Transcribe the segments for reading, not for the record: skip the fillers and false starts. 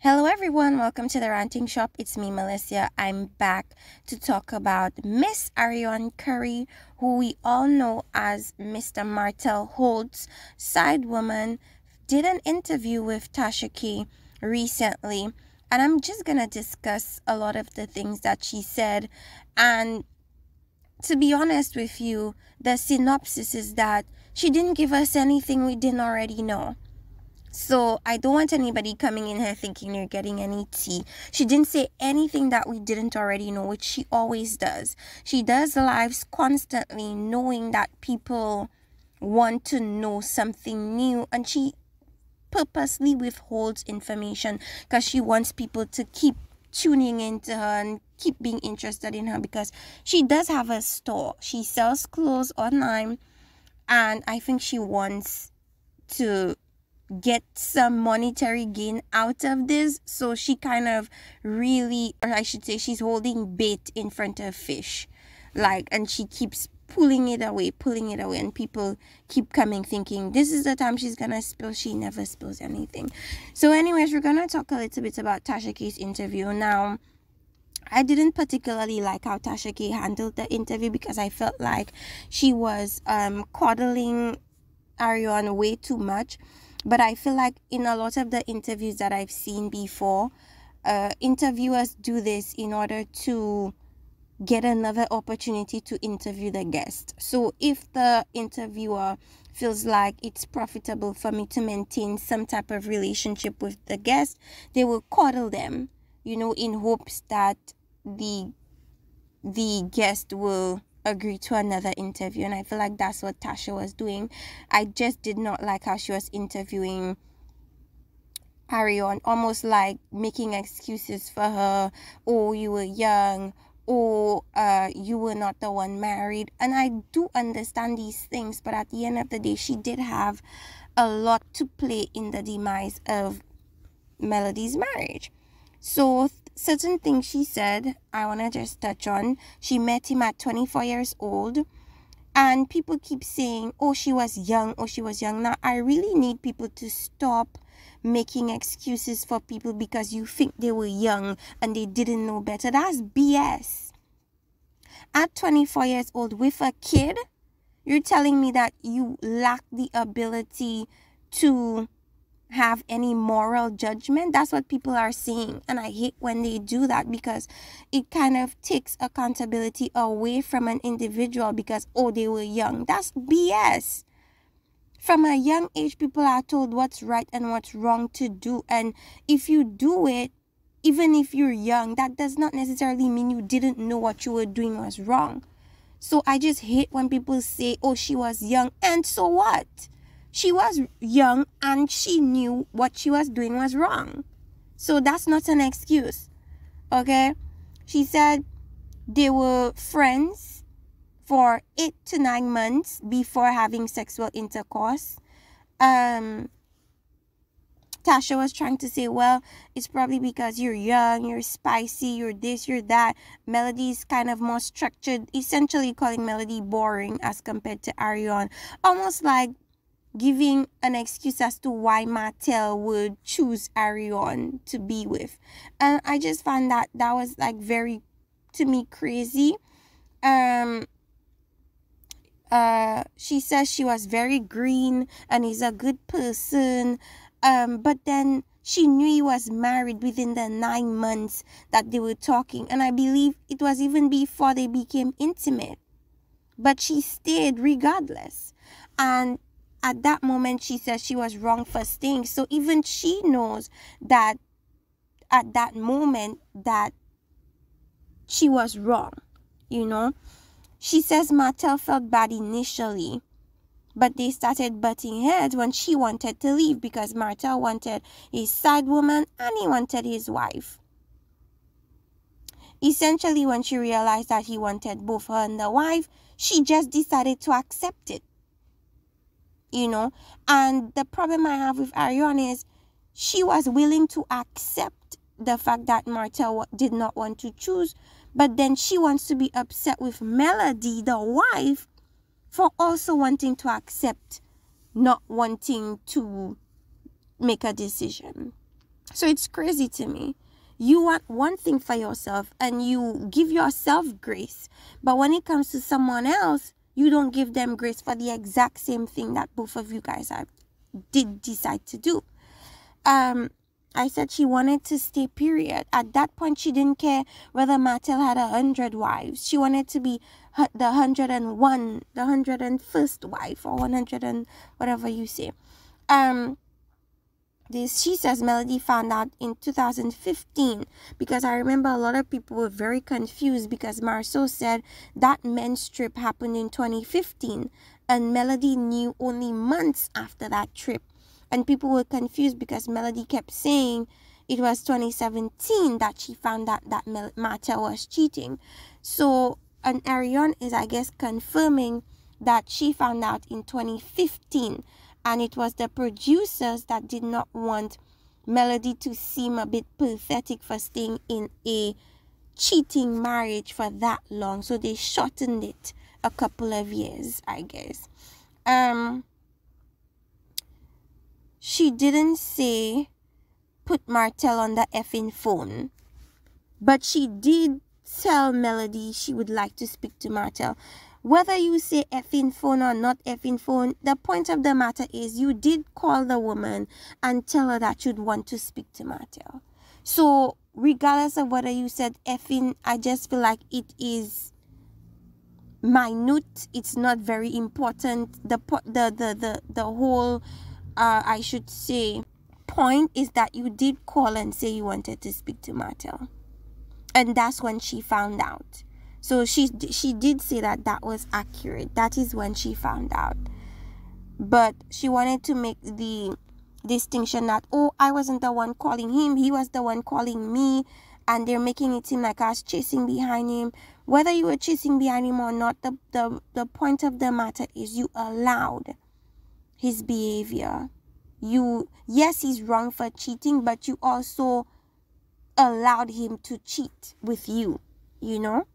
Hello everyone, welcome to the Ranting Shop. It's me, Melissa. I'm back to talk about Miss Arionne Curry, who we all know as Mr. Martel Holt's side woman, did an interview with Tasha K recently, and I'm just gonna discuss a lot of the things that she said. And to be honest with you, the synopsis is that she didn't give us anything we didn't already know. So I don't want anybody coming in here thinking you're getting any tea. She didn't say anything that we didn't already know, which she always does. She does lives constantly knowing that people want to know something new, and she purposely withholds information because she wants people to keep tuning into her and keep being interested in her, because she does have a store. She sells clothes online, and I think she wants to get some monetary gain out of this. So she kind of really, or I should say, she's holding bait in front of fish, and she keeps pulling it away, and people keep coming thinking this is the time she's gonna spill. She never spills anything. So anyways, we're gonna talk a little bit about Tasha K's interview. Now, I didn't particularly like how Tasha K handled the interview, because I felt like she was coddling Arionne way too much. But I feel like in a lot of the interviews that I've seen before, interviewers do this in order to get another opportunity to interview the guest. So if the interviewer feels like it's profitable for me to maintain some type of relationship with the guest, they will coddle them, in hopes that the guest will agree to another interview. And I feel like that's what Tasha was doing. I just did not like how she was interviewing Arionne, almost like making excuses for her. Oh, you were young. Oh, you were not the one married. And I do understand these things, but at the end of the day, she did have a lot to play in the demise of Melody's marriage. So certain things she said, I want to just touch on. She met him at 24 years old. And people keep saying, oh, she was young. Oh, she was young. Now, I really need people to stop making excuses for people because you think they were young and they didn't know better. That's BS. At 24 years old with a kid, you're telling me that you lack the ability to have any moral judgment. That's what people are saying, and I hate when they do that, because it kind of takes accountability away from an individual because, oh, they were young. That's BS. From a young age, people are told what's right and what's wrong to do, and if you do it, even if you're young, that does not necessarily mean you didn't know what you were doing was wrong. So I just hate when people say, oh, she was young, and so what? She was young and she knew what she was doing was wrong. So that's not an excuse. Okay? She said they were friends for 8 to 9 months before having sexual intercourse. Tasha was trying to say, well, it's probably because you're young, you're spicy, you're this, you're that. Melody's kind of more structured, essentially calling Melody boring as compared to Arionne. Almost like giving an excuse as to why Martel would choose Arionne to be with. And I just found that was very, to me, crazy. She says she was very green and he's a good person. But then she knew he was married within the 9 months that they were talking. And I believe it was even before they became intimate. But she stayed regardless. And at that moment, she says she was wrong for staying. So even she knows that at that moment that she was wrong, She says Martel felt bad initially, but they started butting heads when she wanted to leave, because Martel wanted his side woman and he wanted his wife. Essentially, when she realized that he wanted both her and the wife, she just decided to accept it. And the problem I have with Arionne is she was willing to accept the fact that Martel did not want to choose, but then she wants to be upset with Melody, the wife, for also wanting to accept not wanting to make a decision. So it's crazy to me. You want one thing for yourself and you give yourself grace. But when it comes to someone else, you don't give them grace for the exact same thing that both of you guys did decide to do. I said she wanted to stay, period. At that point, she didn't care whether Martel had 100 wives. She wanted to be the 101, the 101st wife, or 100 and whatever you say. She says Melody found out in 2015, because I remember a lot of people were very confused because Marceau said that men's trip happened in 2015 and Melody knew only months after that trip. And people were confused because Melody kept saying it was 2017 that she found out that Martel was cheating. So, and Arionne is, I guess, confirming that she found out in 2015. And it was the producers that did not want Melody to seem a bit pathetic for staying in a cheating marriage for that long. So they shortened it a couple of years, I guess. She didn't say put Martel on the effing phone, but she did tell Melody she would like to speak to Martel. Whether you say effing phone or not effing phone, the point of the matter is you did call the woman and tell her that you'd want to speak to Martel. So regardless of whether you said effing, I just feel like it is minute. It's not very important. The whole I should say point is that you did call and say you wanted to speak to Martel, and that's when she found out. So she did say that was accurate. That is when she found out. But she wanted to make the distinction that, oh, I wasn't the one calling him, he was the one calling me, and they're making it seem like I was chasing behind him. Whether you were chasing behind him or not, the point of the matter is you allowed his behavior. Yes, he's wrong for cheating, but you also allowed him to cheat with you, you know.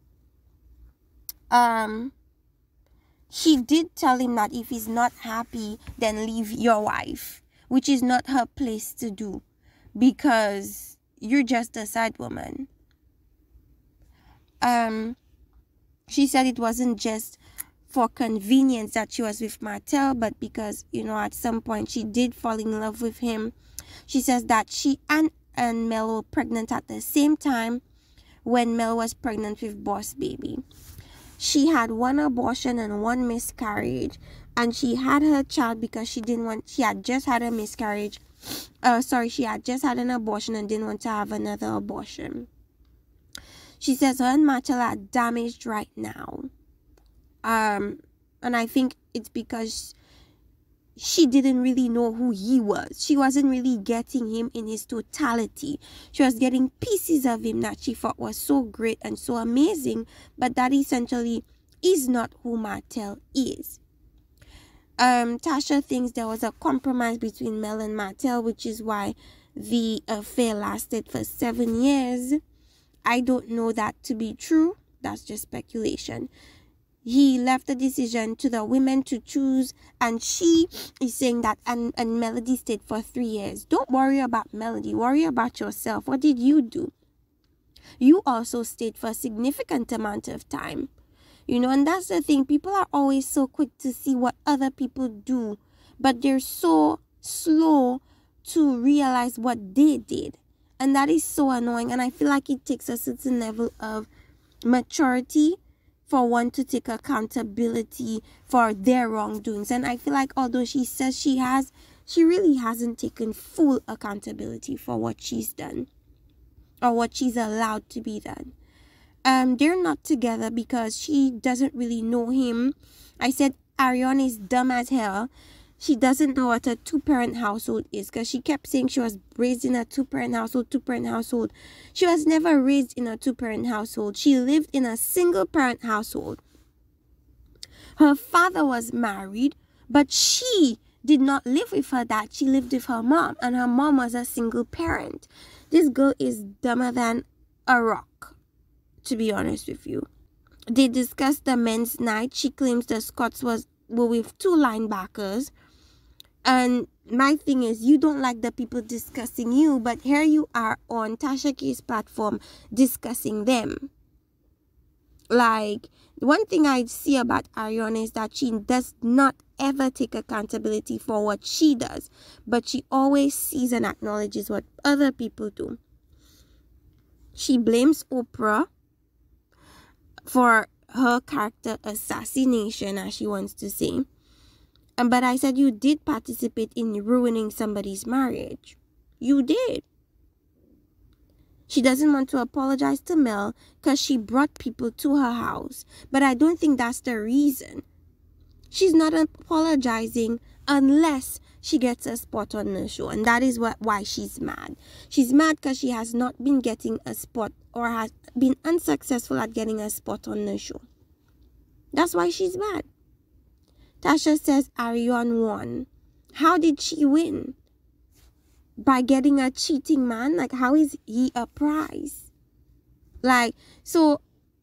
She did tell him that if he's not happy, then leave your wife, which is not her place to do, because you're just a side woman. She said it wasn't just for convenience that she was with Martel, but because, you know, at some point she did fall in love with him. She says that she and Mel were pregnant at the same time when Mel was pregnant with Boss Baby. She had one abortion and one miscarriage, and she had her child because she had just had a miscarriage. She had just had an abortion and didn't want to have another abortion. She says her and Martel are damaged right now. And I think it's because she didn't really know who he was. She wasn't really getting him in his totality. She was getting pieces of him that she thought was so great and so amazing, but that essentially is not who Martel is. Tasha thinks there was a compromise between Mel and Martel, which is why the affair lasted for 7 years. I don't know that to be true. That's just speculation. He left the decision to the women to choose, and she is saying that and Melody stayed for 3 years. Don't worry about Melody. Worry about yourself. What did you do? You also stayed for a significant amount of time. You know, and that's the thing. People are always so quick to see what other people do, but they're so slow to realize what they did. And that is so annoying. And I feel like it takes a certain level of maturity for one to take accountability for their wrongdoings. And I feel like although she says she has, she really hasn't taken full accountability for what she's done or what she's allowed to be done. They're not together because she doesn't really know him. I said Arionne is dumb as hell. She doesn't know what a two-parent household is because she kept saying she was raised in a two-parent household. She was never raised in a two-parent household. She lived in a single-parent household. Her father was married, but she did not live with her dad. She lived with her mom, and her mom was a single parent. This girl is dumber than a rock, to be honest with you. They discussed the men's night. She claims the Scots were with 2 linebackers. And my thing is, you don't like the people discussing you, but here you are on Tasha K's platform discussing them. Like, one thing I see about Arionne is that she does not ever take accountability for what she does, but she always sees and acknowledges what other people do. She blames Oprah for her character assassination, as she wants to say. But I said, you did participate in ruining somebody's marriage. You did. She doesn't want to apologize to Mel because she brought people to her house. But I don't think that's the reason. She's not apologizing unless she gets a spot on the show. And that is why she's mad. She's mad because she has not been getting a spot, or has been unsuccessful at getting a spot on the show. That's why she's mad. Tasha says Arionne won. How did she win? By getting a cheating man? Like, how is he a prize? Like, so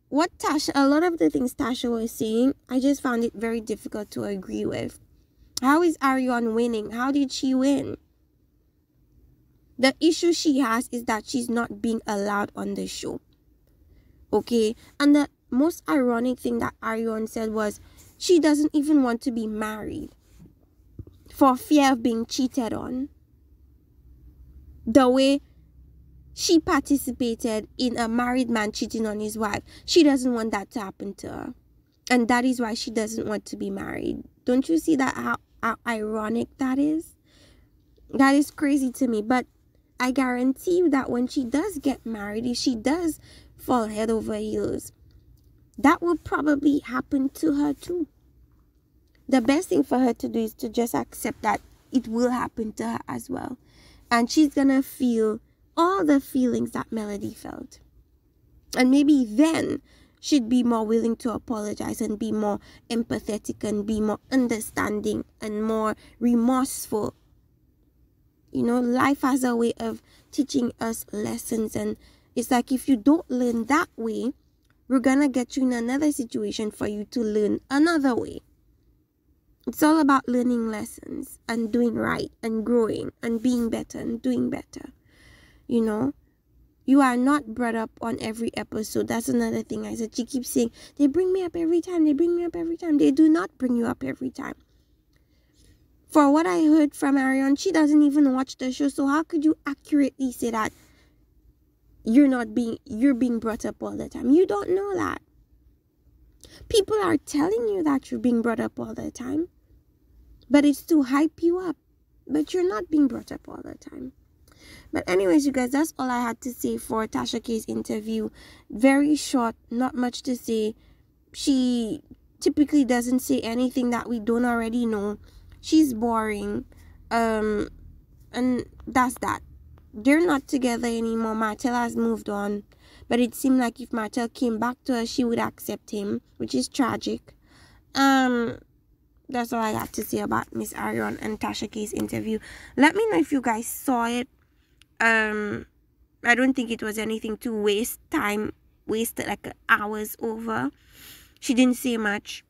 what a lot of the things Tasha was saying, I just found it very difficult to agree with. How is Arionne winning? How did she win? The issue she has is that she's not being allowed on the show. Okay? And the most ironic thing that Arionne said was she doesn't even want to be married for fear of being cheated on. The way she participated in a married man cheating on his wife, she doesn't want that to happen to her. And that is why she doesn't want to be married. Don't you see that how ironic that is? That is crazy to me. But I guarantee you that when she does get married, if she does fall head over heels, that will probably happen to her too. The best thing for her to do is to just accept that it will happen to her as well. And she's going to feel all the feelings that Melody felt. And maybe then she'd be more willing to apologize and be more empathetic and be more understanding and more remorseful. You know, life has a way of teaching us lessons. And it's like, if you don't learn that way, we're going to get you in another situation for you to learn another way. It's all about learning lessons and doing right and growing and being better and doing better. You know, you are not brought up on every episode. That's another thing I said. She keeps saying, they bring me up every time. They bring me up every time. They do not bring you up every time. For what I heard from Arionne, she doesn't even watch the show. So how could you accurately say that you're being brought up all the time? You don't know that. People are telling you that you're being brought up all the time, but it's to hype you up. But you're not being brought up all the time. But anyways, you guys, that's all I had to say for Tasha K's interview. Very short, not much to say. She typically doesn't say anything that we don't already know. She's boring. And that's that. They're not together anymore. Martell has moved on. But it seemed like if Martell came back to her, she would accept him, which is tragic. That's all I got to say about Miss Arionne and Tasha K's interview. Let me know if you guys saw it. I don't think it was anything to waste time. Wasted like hours over. She didn't say much.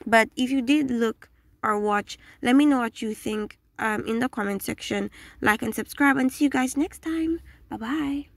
But if you did look or watch, let me know what you think in the comment section. Like and subscribe, and see you guys next time. Bye bye.